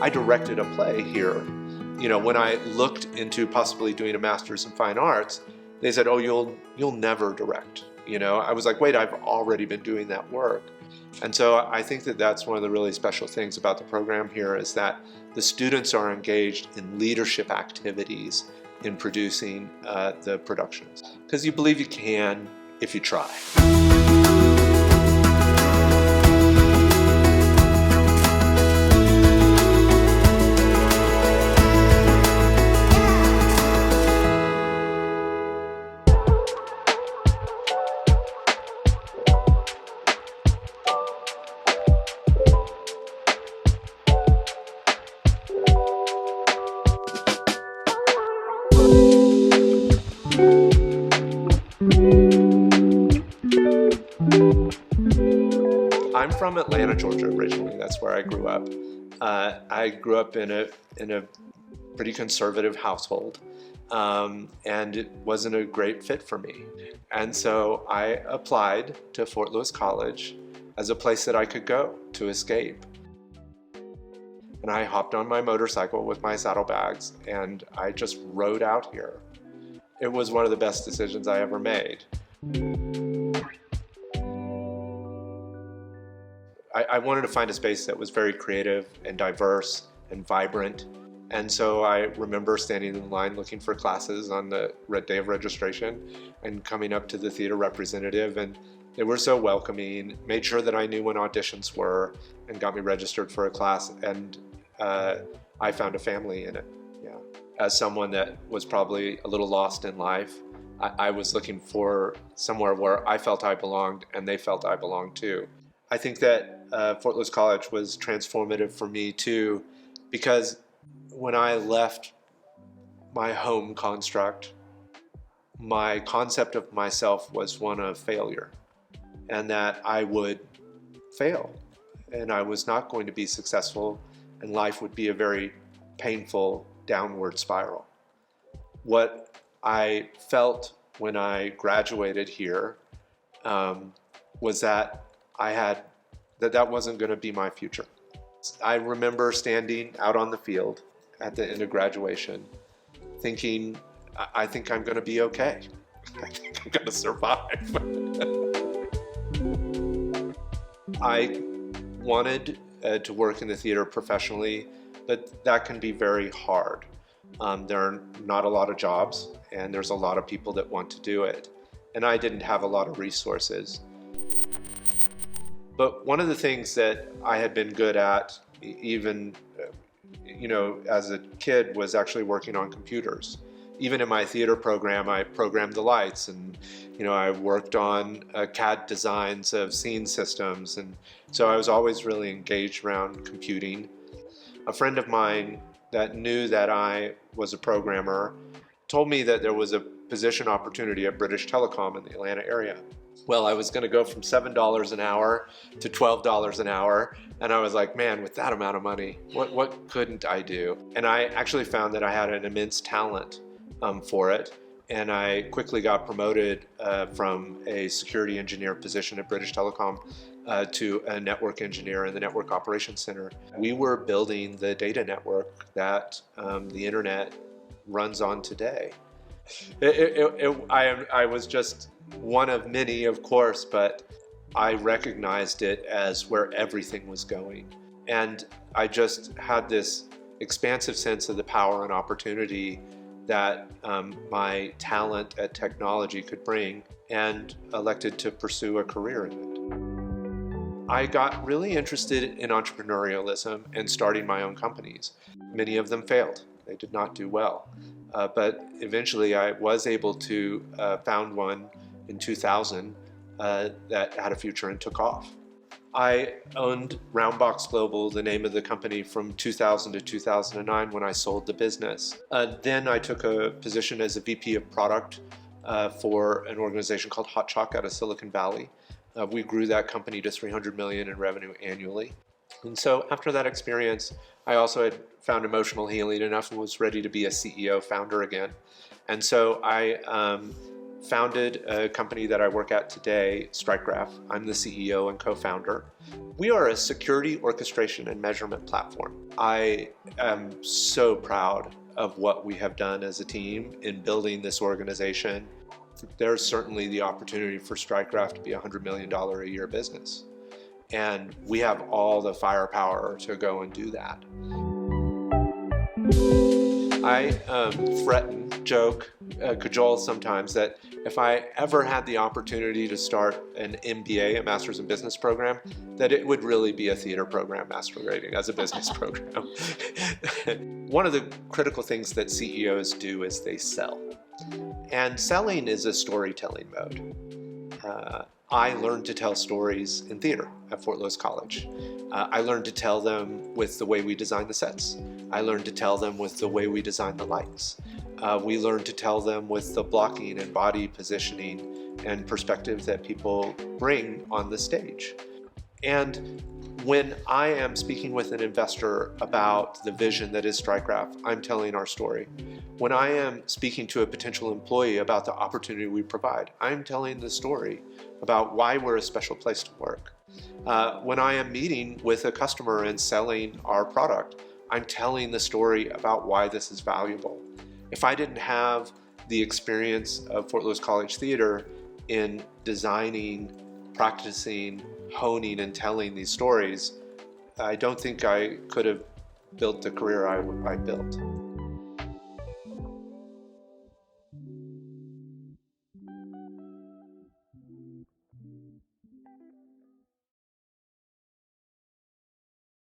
I directed a play here. When I looked into possibly doing a master's in fine arts, they said, "Oh, you'll never direct." I was like, "Wait, I've already been doing that work." And so I think that that's one of the really special things about the program here is that the students are engaged in leadership activities in producing the productions. Because you believe you can if you try. I'm from Atlanta, Georgia originally. That's where I grew up. I grew up in a pretty conservative household, and it wasn't a great fit for me. And so I applied to Fort Lewis College as a place that I could go to escape. And I hopped on my motorcycle with my saddlebags and I just rode out here. It was one of the best decisions I ever made. I wanted to find a space that was very creative and diverse and vibrant. And so I remember standing in line looking for classes on the day of registration and coming up to the theater representative, and they were so welcoming, made sure that I knew when auditions were, and got me registered for a class, and I found a family in it. Yeah. As someone that was probably a little lost in life, I was looking for somewhere where I felt I belonged and they felt I belonged too. I think that Fort Lewis College was transformative for me too, because when I left my home construct, my concept of myself was one of failure, and that I would fail and I was not going to be successful, and life would be a very painful downward spiral. What I felt when I graduated here was that that wasn't going to be my future. I remember standing out on the field at the end of graduation thinking, I think I'm going to be okay. I think I'm going to survive. I wanted to work in the theater professionally, but that can be very hard. There are not a lot of jobs, and there's a lot of people that want to do it. And I didn't have a lot of resources. But one of the things that I had been good at, even as a kid, was actually working on computers. Even in my theater program, I programmed the lights, and I worked on CAD designs of scene systems, and so I was always really engaged around computing. A friend of mine that knew that I was a programmer told me that there was a position opportunity at British Telecom in the Atlanta area. Well, I was going to go from $7 an hour to $12 an hour, and I was like, man, with that amount of money, what couldn't I do? And I actually found that I had an immense talent for it, and I quickly got promoted from a security engineer position at British Telecom to a network engineer in the Network Operations Center. We were building the data network that the internet runs on today. I was just one of many, of course, but I recognized it as where everything was going. And I just had this expansive sense of the power and opportunity that my talent at technology could bring, and elected to pursue a career in it. I got really interested in entrepreneurialism and starting my own companies. Many of them failed. They did not do well. But eventually I was able to found one in 2000 that had a future and took off. I owned Roundbox Global, the name of the company, from 2000 to 2009 when I sold the business. Then I took a position as a VP of product for an organization called Hot Chalk out of Silicon Valley. We grew that company to $300 million in revenue annually. And so after that experience, I also had found emotional healing enough and was ready to be a CEO founder again. And so I founded a company that I work at today, StrikeGraph. I'm the CEO and co-founder. We are a security orchestration and measurement platform. I am so proud of what we have done as a team in building this organization. There's certainly the opportunity for StrikeGraph to be a $100 million a year business. And we have all the firepower to go and do that. I threaten, joke, cajole sometimes that if I ever had the opportunity to start an MBA, a Master's in Business program, that it would really be a theater program masquerading as a business program. One of the critical things that CEOs do is they sell. And selling is a storytelling mode. I learned to tell stories in theater at Fort Lewis College. I learned to tell them with the way we design the sets. I learned to tell them with the way we design the lights. We learned to tell them with the blocking and body positioning and perspective that people bring on the stage. And when I am speaking with an investor about the vision that is StrikeGraph, I'm telling our story. When I am speaking to a potential employee about the opportunity we provide, I'm telling the story about why we're a special place to work. When I am meeting with a customer and selling our product, I'm telling the story about why this is valuable. If I didn't have the experience of Fort Lewis College Theater in designing, practicing, honing, and telling these stories, I don't think I could have built the career I built.